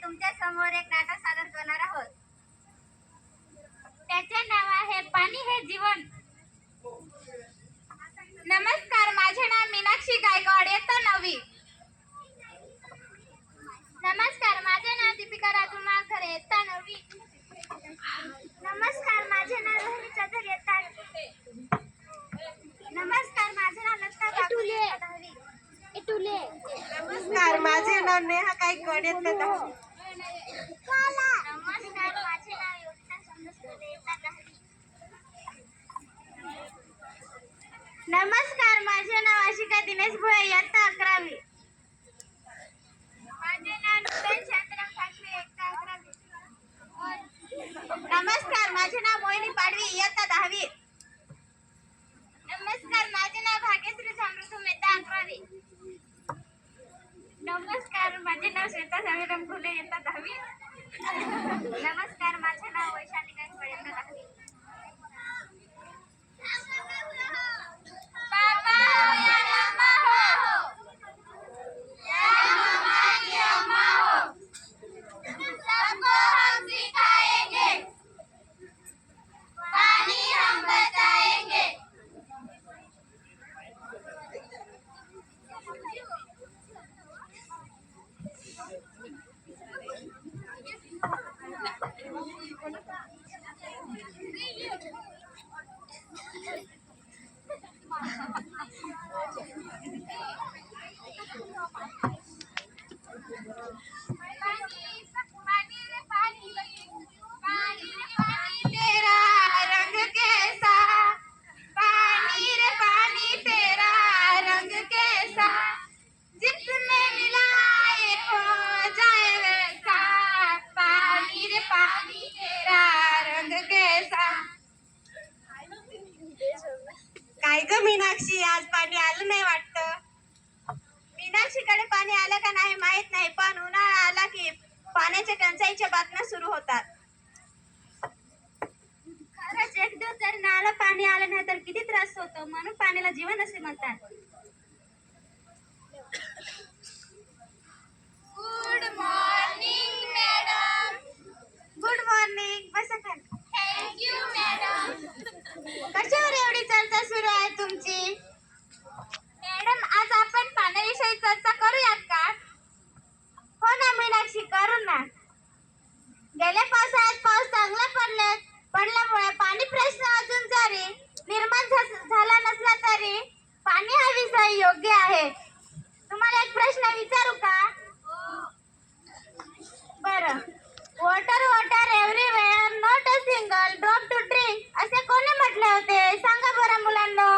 तुमच्या समोर एक नाटक सादर करणार आहोत. त्याचे नाव आहे पाणी हे जीवन. नमस्कार, माझे नाव मीनाक्षी गायकवाड, इयत्ता 9वी. नमस्कार, माझे नाव दीपिका राजू माळकर, इयत्ता 9वी. नमस्कार, माझे नाव रोहिणी चौधरी, इयत्ता 8वी. नमस्कार, माझे नाव लता काकुले, इयत्ता 10वी. नमस्कार, माझे नाव नेहा गायकवाड, इयत्ता 10वी. नमस्कार, माझे नाव योगिता चंद्रशेखर, इयत्ता 10वी. नमस्कार, माझे नाव आशिका दिनेश भोये, इयत्ता 11वी. माझे नाव नूतन शांताराम ठाकरे, इयत्ता 11वी. नमस्कार, माझे नाव मोहिनी पाडवी, इयत्ता 10वी. नमस्कार, माझे नाव भाग्यश्री समृद्धम, इयत्ता 11वी. नमस्कार, माझे नाव श्वेता सावीराम फुले, इयत्ता 10वी. नमस्कार, माझे नाव वैशाली गायकवाड, इयत्ता 10वी. काय ग मीनाक्षी, आज पाणी आलं नाही वाटतं. मीनाक्षीकडे पाणी आलं का नाही माहित नाही, पण उन्हाळा आला की पाण्याच्या टंचाईच्या बातम्या सुरू होतात. खरंच, एक दिवस जर नाला पाणी आलं नाही तर किती त्रास होतो. म्हणून पाण्याला जीवन असे म्हणतात. Good morning madam. Good morning. बसा खाली. Thank you madam. कशावर एवढी चर्चा सुरू आहे तुमची? मॅडम, आज आपण पाण्याविषयी चर्चा करूयात का? हो ना मीनाक्षी, करू ना. गेल्या पावसाळ्यात पाऊस चांगला पडल्यामुळे पाणी प्रश्न अजून जरी निर्माण झाला नसला तरी पाणी हा विषय योग्य आहे. तुम्हाला एक प्रश्न विचारू का? बरं. Water water everywhere, not a single drop to drink असे कोणी म्हटले होते? सांगा बरं मुलांनो.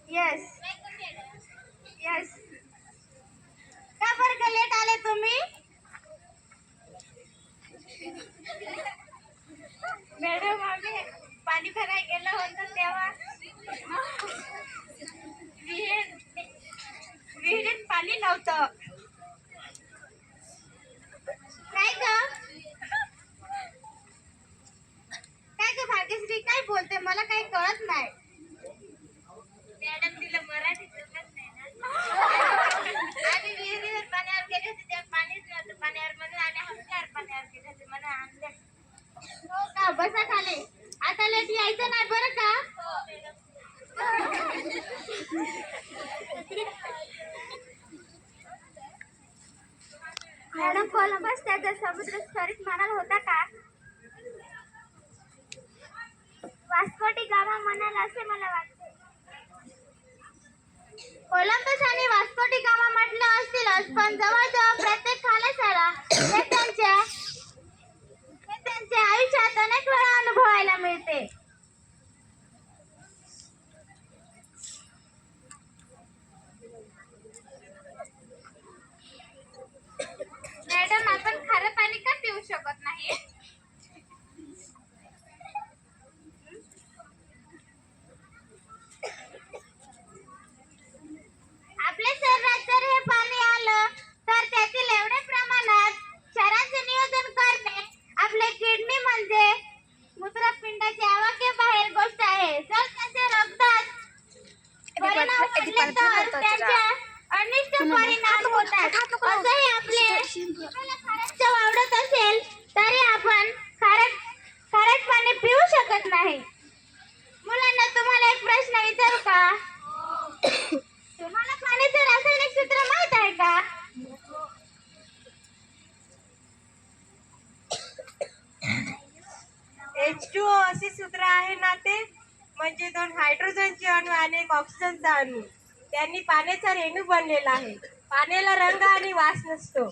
Yes yes. का बरं का लेट आले तुम्ही? मॅडम, आम्ही पाणी भरायला गेलो होतो तेव्हा विहिरीत पाणी नव्हतं. काय ग भाग्यश्री, काय बोलते? मला काही कळत नाही. मॅडम, तिला मराठी जमत नाही ना. आम्ही विहिरीवर पाण्यावर गेले होते तेव्हा पाणीच नव्हतं पाण्यावर, म्हणून आम्ही हंसल्यावर पाण्यावर गेले होते. मला आणले. हो का? बसा खाली. आता लेट यायचं नाही बरं का? मॅडम, कोलंबस त्याचा समुद्र स्थळीत म्हणाल होता का? वास्को डी गामा म्हणाल असे मला वाटते. कोलंबस आणि वास्को गामा म्हटलं असतीलच, पण जवळजवळ प्रत्येक खाण्यासाला हे त्यांच्या आयुष्यात अनेक वेळा अनुभवायला मिळते. मॅडम, आपण खारं पाणी का पिऊ शकत नाही? आपल्या शरीरात जर हे पाणी आलं तर त्यातील एवढ्या प्रमाणात क्षारांचे नियोजन करणे आपले किडनी म्हणजे मूत्रपिंडाची अवाक्य बाहेर गोष्ट आहे. जर त्याचे रक्तात परिणाम घडले तर त्यांच्या अनिष्ट परिणाम होतात. असंही आपले आपल्याला खारट आवडत असेल तरी आपण खारट पाणी पिऊ शकत नाही. मुलांना, तुम्हाला एक प्रश्न विचारू का? तुम्हाला पाण्याचे रासायनिक सूत्र माहित आहे का? H2O असे सूत्र आहे ना ते, म्हणजे 2 हायड्रोजनचे अणू आणि 1 ऑक्सिजनचा अणू. त्यांनी पाण्याचा रेणू बनलेला आहे. पाण्याला रंग आणि वास नसतो.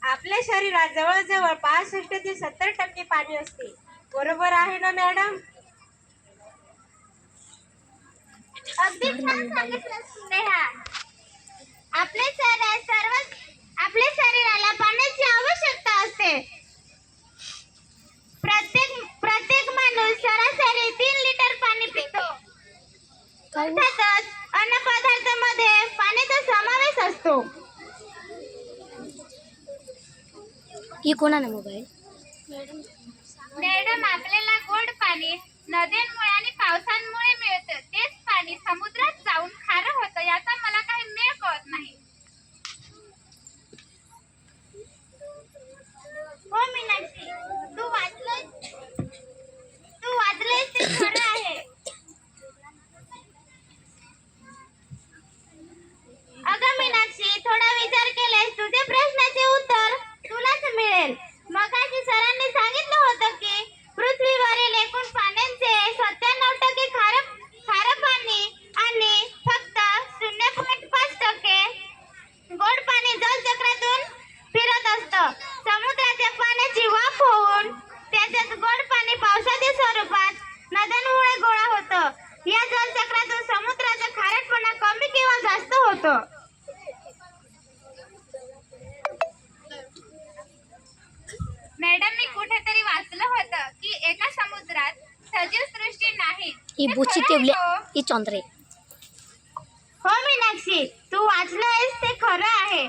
आपल्या शरीरात जवळजवळ 65 ते 70% पाणी असते. बरोबर आहे ना मॅडम? अगदी छान सांगितलं स्नेहा. आपल्या शरीराला पाण्याची आवश्यकता असते. प्रत्येक माणूस सरासरी 3 लिटर पाणी पितो. अर्थातच अन्न पदार्थांमध्ये पाण्याचा समावेश असतो. ही कोणाला मोबाईल? मॅडम, आपल्याला गोड पाणी नद्यांमुळे आणि पावसांमुळे मिळतं. तेच पाणी समुद्रात जाऊन खारं होतं. याचा मला काही मेळ कळत नाही. हो मीनाक्षी, तू वाचलंयस ते खरं आहे. अगं मीनाक्षी, थोडा विचार केल्यास तुझे प्रश्नाचे उत्तर तुलाच मिळेल. मगाशी सरांनी सांगितलं होतं की पृथ्वीवरील एकूण पाण्याचे 97% खारं पाणी आणि फक्त 0.5% गोड पाणी जलचक्रातून फिरत असतं. समुद्राच्या पाण्याची वाफ होऊन त्याच्यात गोड पाणी पावसाच्या स्वरूपात नद्यांमुळे गोळा होतं. या जलचक्रातून समुद्राचा खारटपणा कमी किंवा जास्त होतो. मॅडम, मी कुठेतरी वाचलं होतं की एका समुद्रात सजीव सृष्टी नाही. ही बुची टेबले ही चंद्रे. हो मीनाक्षी, तू वाचलंयस ते खरं आहे.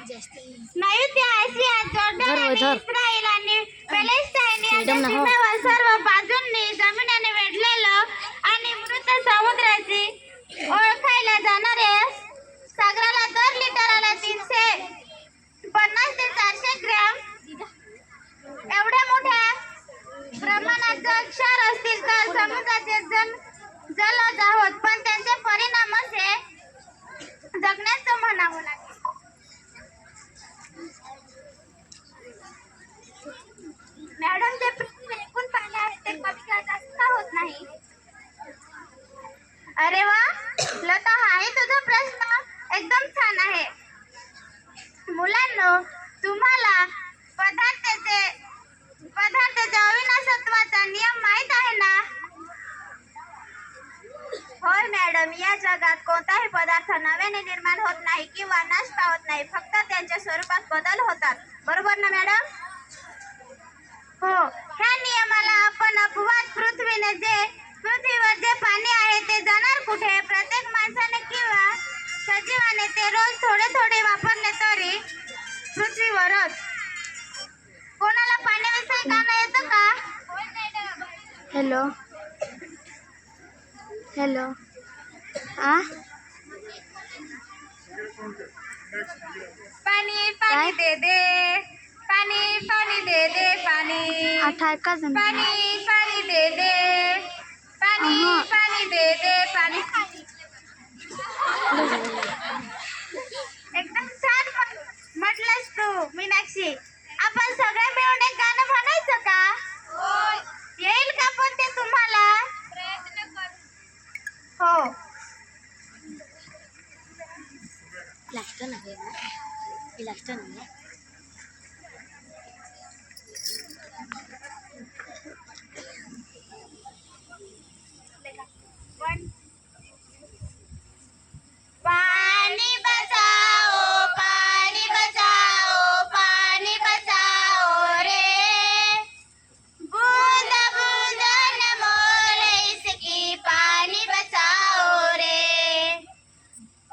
नैऋत्य आशियात जॉर्डन आणि इस्रायल आणि पॅलेस्टाईन यांच्या सीमेवर सर्व बाजूंनी जमिनीने वेढलेलं आणि मृत समुद्राची ओळखायला जाणाऱ्या सागराला दर लिटरला 350 ते 400 ग्रॅम एवढ्या मोठ्या प्रमाणात जर क्षार असतील तर समुद्राचे जलद आहोत, पण त्यांचे परिणाम असे जगण्याचं म्हणावं लागेल. मॅडम, जे पृथ्वीवर एकूण पाणी आहे ते कमी किंवा जास्त का होत नाही? अरे वा लता, हाही तुझा प्रश्न एकदम छान आहे. मुलांनो, तुम्हाला पदार्थाच्या अविनाशत्वाचा नियम माहित आहे ना? होय मॅडम, या जगात कोणताही पदार्थ नव्याने निर्माण होत नाही किंवा नाश पावत नाही. फक्त त्यांच्या स्वरूपात बदल होतात. बरोबर ना मॅडम? हो. ह्या नियमाला आपण अपवाद. पृथ्वीवर जे पाणी आहे ते जाणार कुठे? प्रत्येक माणसाने किंवा सजीवाने ते रोज थोडे थोडे वापरले तरी पृथ्वीवरच. कोणाला पाण्याविषयी गाणं येतं का? होय मॅडम. हॅलो हॅलो पाणी पाणी दे दे, पाणी पाणी दे दे, पाणी आठा का जण पाणी पाणी दे दे, पाणी पाणी दे दे, पाणी. एकदम छान म्हटलंस तू मीनाक्षी. आपण सगळे मिळून एक गाणं म्हणायचं का? येईल का पण ते तुम्हाला? प्रयत्न कर. हो. प्लास्टर नाही आहे ना, प्लास्टर नाही आहे. पानी बचाओ पानी बचाओ पानी बचाओ रे, बूंद बूंद न मोले इसकी पानी बचाओ रे,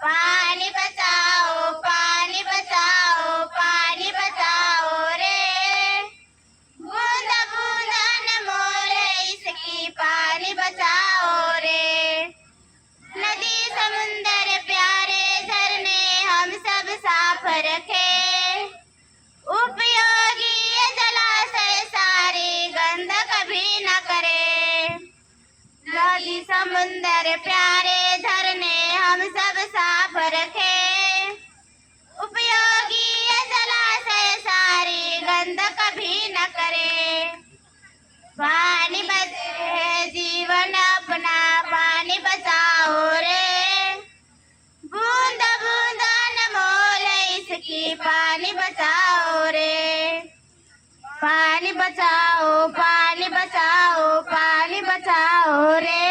पानी बचाओ पानी बचाओ पानी बचाओ रे, बूंद बूंद न मोले इसकी पानी बचाओ रे। नदी समुंदर प्यारे झरने हम सब साफ रखे, उपयोगी ये जलाशय सारे गंद कभी न करे। नदी समुंदर प्यारे झरने हम सब साफ रखे, उपयोगी ये जलाशय सारे गंद कभी न करे। पानी बचे जीवन अपना पानी बचाओ रे, बूंद बूंद न मोले इसकी पानी बचाओ रे, पानी बचाओ पानी बचाओ पानी बचाओ रे,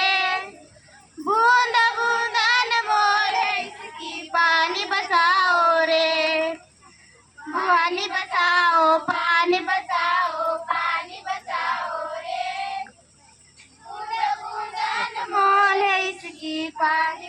बूंद बूंद न मोले इसकी पानी बचाओ रे, पानी बचाओ पानी बचाओ पानी बचाओ रे, बूंद बूंद न मोले इसकी पानी